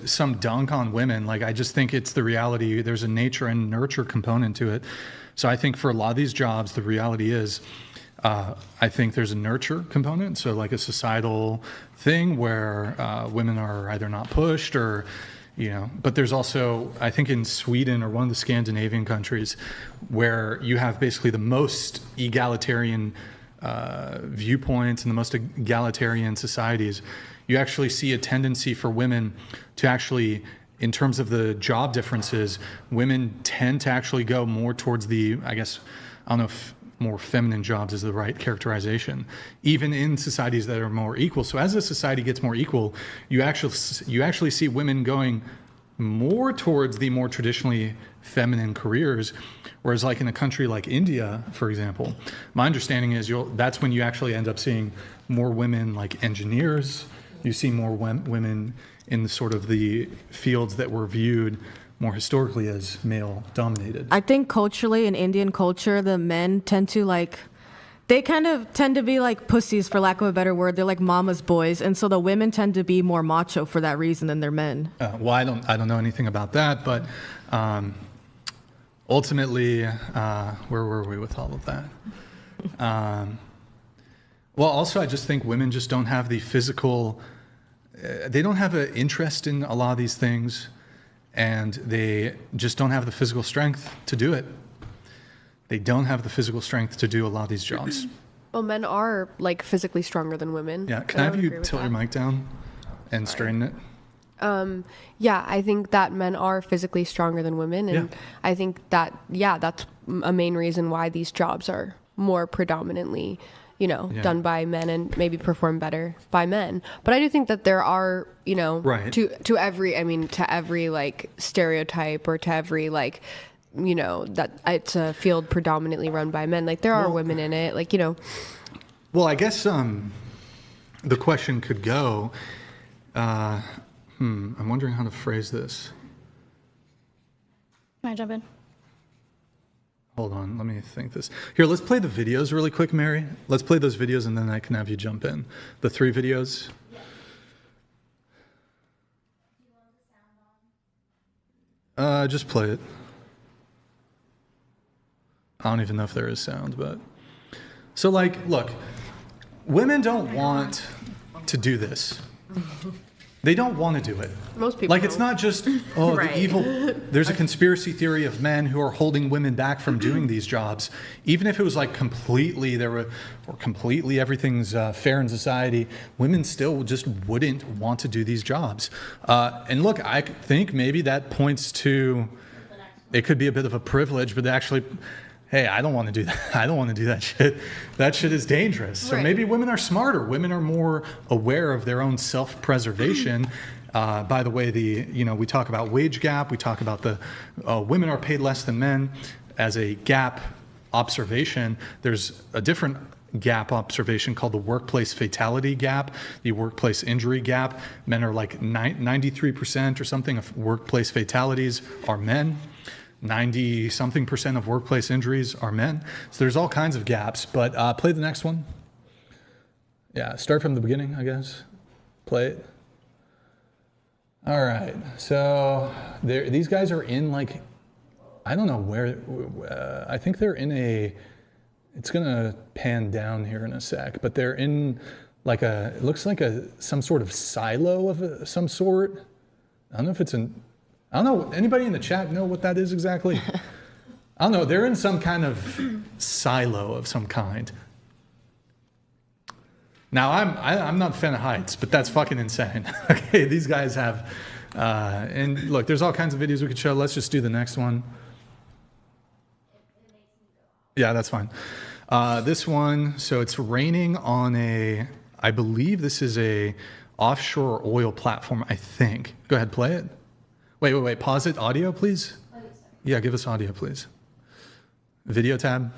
S1: some dunk on women. Like, I just think it's the reality. There's a nature and nurture component to it. So I think for a lot of these jobs, the reality is, I think there's a nurture component. So like a societal thing where women are either not pushed or, but there's also, I think in Sweden or one of the Scandinavian countries where you have basically the most egalitarian viewpoints and the most egalitarian societies, you actually see a tendency for women to actually, in terms of the job differences, women tend to actually go more towards the, I guess, I don't know if more feminine jobs is the right characterization, even in societies that are more equal. So as a society gets more equal, you actually see women going more towards the more traditionally feminine careers, whereas like in a country like India, for example, my understanding is that's when you actually end up seeing more women like engineers. You see more women in the sort of the fields that were viewed more historically as male dominated.
S2: I think culturally in Indian culture, the men tend to they kind of tend to be like pussies, for lack of a better word. They're like mama's boys, and so the women tend to be more macho for that reason than their men.
S1: Well, I don't know anything about that, but ultimately, where were we with all of that? Well, also, I just think women just don't have the physical. They don't have an interest in a lot of these things, and they just don't have the physical strength to do it. They don't have the physical strength to do a lot of these jobs.
S4: Well, men are like physically stronger than women.
S1: Yeah, can I have you tilt your mic down and straighten it?
S4: Yeah, I think that men are physically stronger than women, and I think that that's a main reason why these jobs are more predominantly done by men and maybe performed better by men. But I do think that there are,
S1: right.
S4: to every like stereotype or to every like, that it's a field predominantly run by men. Like there are women in it, like,
S1: Well, I guess the question could go, I'm wondering how to phrase this.
S5: Can I jump in?
S1: Hold on, let me think this. Here, let's play the videos really quick, Mary. Let's play those videos and then I can have you jump in. The 3 videos. Just play it. I don't even know if there is sound, but. So like, look, women don't want to do this. They don't want to do it.
S4: Most people
S1: like
S4: don't.
S1: It's not just the evil. There's a conspiracy theory of men who are holding women back from doing these jobs. Even if it was like completely everything's fair in society, women still just wouldn't want to do these jobs. And look, I think maybe that points to it could be a bit of a privilege, but actually. Hey, I don't want to do that. I don't want to do that shit. That shit is dangerous. So maybe women are smarter. Women are more aware of their own self-preservation. By the way, we talk about wage gap. We talk about the women are paid less than men as a gap observation. There's a different gap observation called the workplace fatality gap, the workplace injury gap. Men are like 93% or something of workplace fatalities are men. 90-something% of workplace injuries are men. So there's all kinds of gaps, but play the next one. Yeah, start from the beginning, I guess. Play it. All right, so these guys are in like, I don't know where, I think they're in it's gonna pan down here in a sec, but they're in like it looks like some sort of silo of some sort. I don't know if it's I don't know. Anybody in the chat know what that is exactly? I don't know. They're in some kind of silo of some kind. Now, I'm not a fan of heights, but that's fucking insane. Okay, these guys have, and look, there's all kinds of videos we could show. Let's just do the next one. Yeah, that's fine. This one, so it's raining on I believe this is a offshore oil platform, I think. Go ahead, play it. Wait. Pause it. Audio, please. Yeah, give us audio, please. Video tab.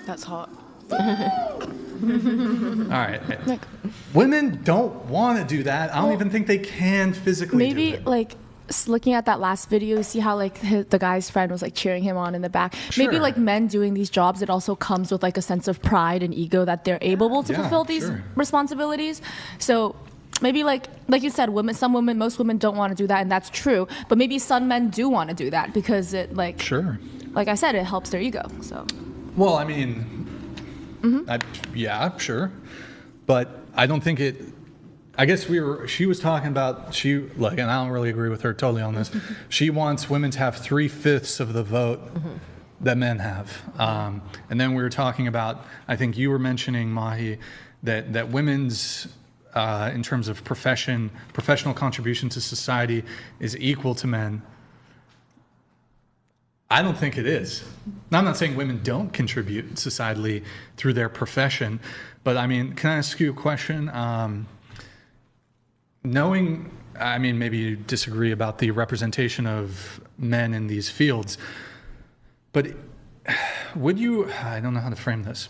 S4: That's hot.
S1: All right. Women don't want to do that. I don't even think they can physically do
S6: Maybe
S1: it.
S6: like looking at that last video, you see how like the guy's friend was like cheering him on in the back. Maybe
S1: Sure.
S6: like men doing these jobs, it also comes with like a sense of pride and ego that they're able to
S1: Yeah,
S6: fulfill these
S1: sure.
S6: responsibilities. So maybe like you said, most women don't want to do that, and that's true. But maybe some men do want to do that because it like
S1: Sure.
S6: like I said, it helps their ego. So
S1: Well, I mean, yeah, sure. But I don't think it. I guess she was talking about, and I don't really agree with her totally on this. She wants women to have 3/5 of the vote that men have. And then we were talking about, I think you were mentioning, Mahi, that women's, in terms of professional contribution to society is equal to men. I don't think it is. Now, I'm not saying women don't contribute societally through their profession, but I mean, can I ask you a question? Maybe you disagree about the representation of men in these fields, but would you, I don't know how to frame this.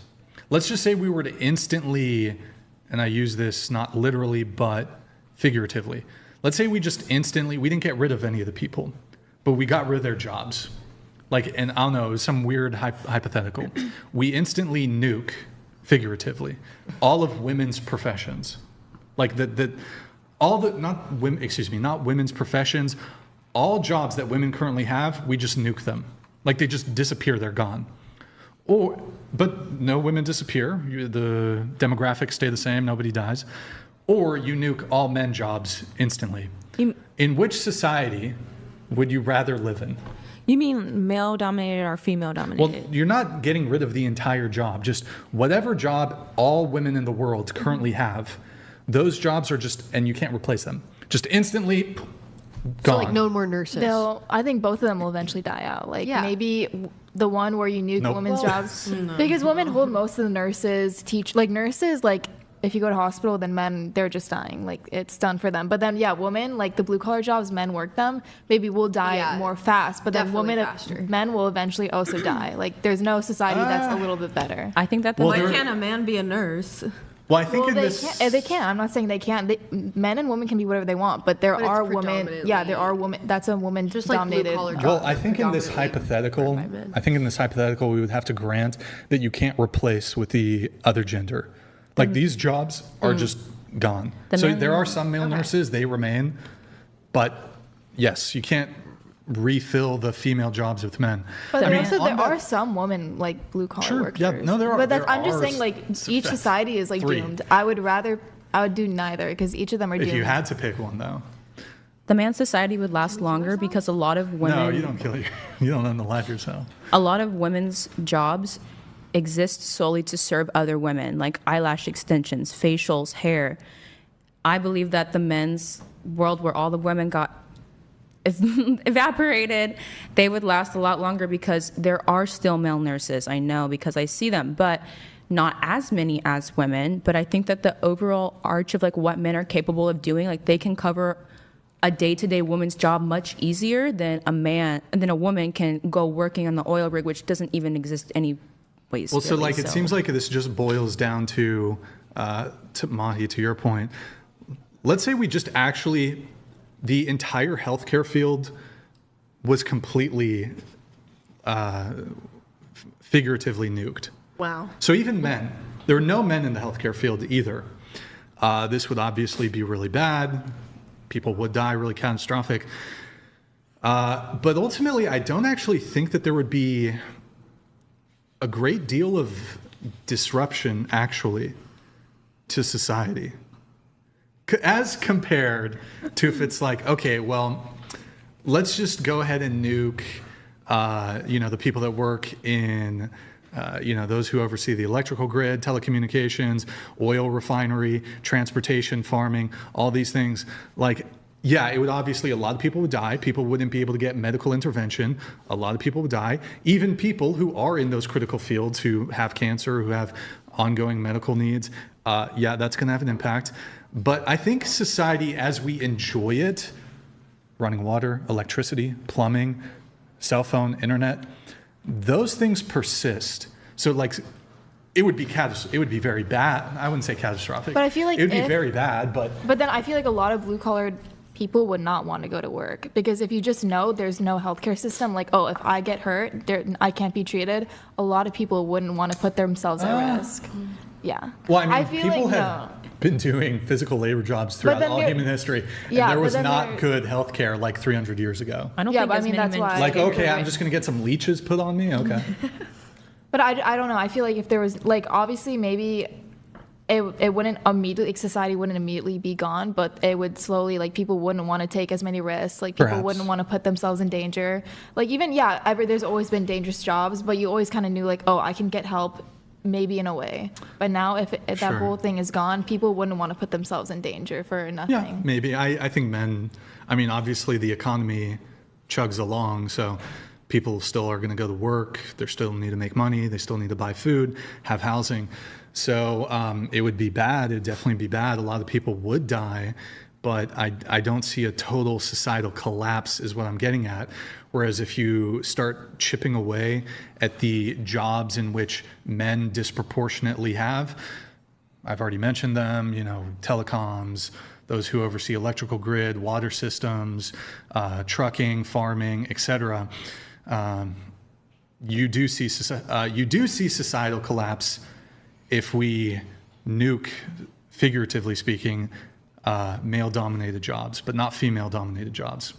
S1: Let's just say we were to instantly, and I use this not literally, but figuratively. Let's say we didn't get rid of any of the people, but we got rid of their jobs. And I don't know, some weird hypothetical. We instantly nuke, figuratively, all of women's professions. Not women's professions, all jobs that women currently have, we just nuke them. They just disappear, they're gone. But no women disappear, the demographics stay the same, nobody dies. Or you nuke all men jobs instantly. In which society would you rather live in?
S9: You mean male dominated or female dominated?
S1: Well, you're not getting rid of the entire job. Just whatever job all women in the world currently have, those jobs are and you can't replace them. Just instantly gone.
S4: So no more nurses.
S8: I think both of them will eventually die out. Maybe the one where you nuke women's jobs.
S2: No.
S8: Because women hold most of the nurses, nurses, if you go to hospital, then men, they're just dying. It's done for them. But then, women, the blue collar jobs, men work them, maybe will die more fast. But then men will eventually also die. There's no society that's a little bit better.
S7: I think that
S2: why can't a man be a nurse?
S1: Well, I think
S8: they can. I'm not saying they can't. Men and women can be whatever they want, but there are women. Yeah, there are women. That's a woman just dominated.
S1: Well, I think in this hypothetical, we would have to grant that you can't replace with the other gender. These jobs are just gone. There are some male nurses, they remain, but yes, you can't refill the female jobs with men.
S8: But there are some women blue collar workers.
S1: Yeah, no, there are.
S8: But I'm just saying each society is doomed. I would do neither because each of them are doomed.
S1: If you had to pick one though.
S7: The man society would last longer because a lot of women.
S1: No, you don't you don't unalive yourself.
S7: A lot of women's jobs exist solely to serve other women, like eyelash extensions, facials, hair. I believe that the men's world where all the women got evaporated, they would last a lot longer because there are still male nurses. I know because I see them, but not as many as women. But I think that the overall arch of what men are capable of doing, they can cover a day-to-day woman's job much easier than a woman can go working on the oil rig, which doesn't even exist any.
S1: Well, so it seems like this just boils down to Mahi, to your point. Let's say we just the entire healthcare field was completely figuratively nuked.
S2: Wow.
S1: So even men, there are no men in the healthcare field either. This would obviously be really bad. People would die, really catastrophic. But ultimately, I don't actually think that there would be a great deal of disruption actually to society as compared to if it's okay, well, let's just go ahead and nuke the people that work in those who oversee the electrical grid, telecommunications, oil refinery, transportation, farming, all these things. Yeah, it would obviously, a lot of people would die. People wouldn't be able to get medical intervention. A lot of people would die. Even people who are in those critical fields who have cancer, who have ongoing medical needs, that's going to have an impact. But I think society as we enjoy it, running water, electricity, plumbing, cell phone, internet, those things persist. So it would be it would be very bad. I wouldn't say catastrophic.
S8: But I feel like
S1: it would be very bad. But
S8: then I feel like a lot of blue collar people would not want to go to work, because if you just know there's no healthcare system, like, oh, if I get hurt, I can't be treated, a lot of people wouldn't want to put themselves at risk. Yeah.
S1: Well, I mean,
S8: feel
S1: people
S8: like,
S1: have been doing physical labor jobs throughout all human history, and there was not good healthcare like 300 years ago.
S7: I don't think
S8: but I mean, that's why.
S1: Like, okay, I'm just going to get some leeches put on me? Okay.
S8: But I don't know. I feel like if there was, like, obviously maybe it wouldn't immediately, like, society wouldn't immediately be gone, but it would slowly, like, people wouldn't want to take as many risks. Like, people wouldn't want to put themselves in danger. Like, even, there's always been dangerous jobs, but you always kind of knew, like, oh, I can get help maybe in a way. But now if that whole thing is gone, people wouldn't want to put themselves in danger for nothing.
S1: Yeah, maybe. I think men, I mean, obviously the economy chugs along, so people still are going to go to work. They still need to make money. They still need to buy food, have housing. So it would be bad. It would definitely be bad. A lot of people would die, but I don't see a total societal collapse is what I'm getting at. Whereas if you start chipping away at the jobs in which men disproportionately have, I've already mentioned them, telecoms, those who oversee electrical grid, water systems, trucking, farming, etc. You do see societal collapse if we nuke, figuratively speaking, male-dominated jobs, but not female-dominated jobs.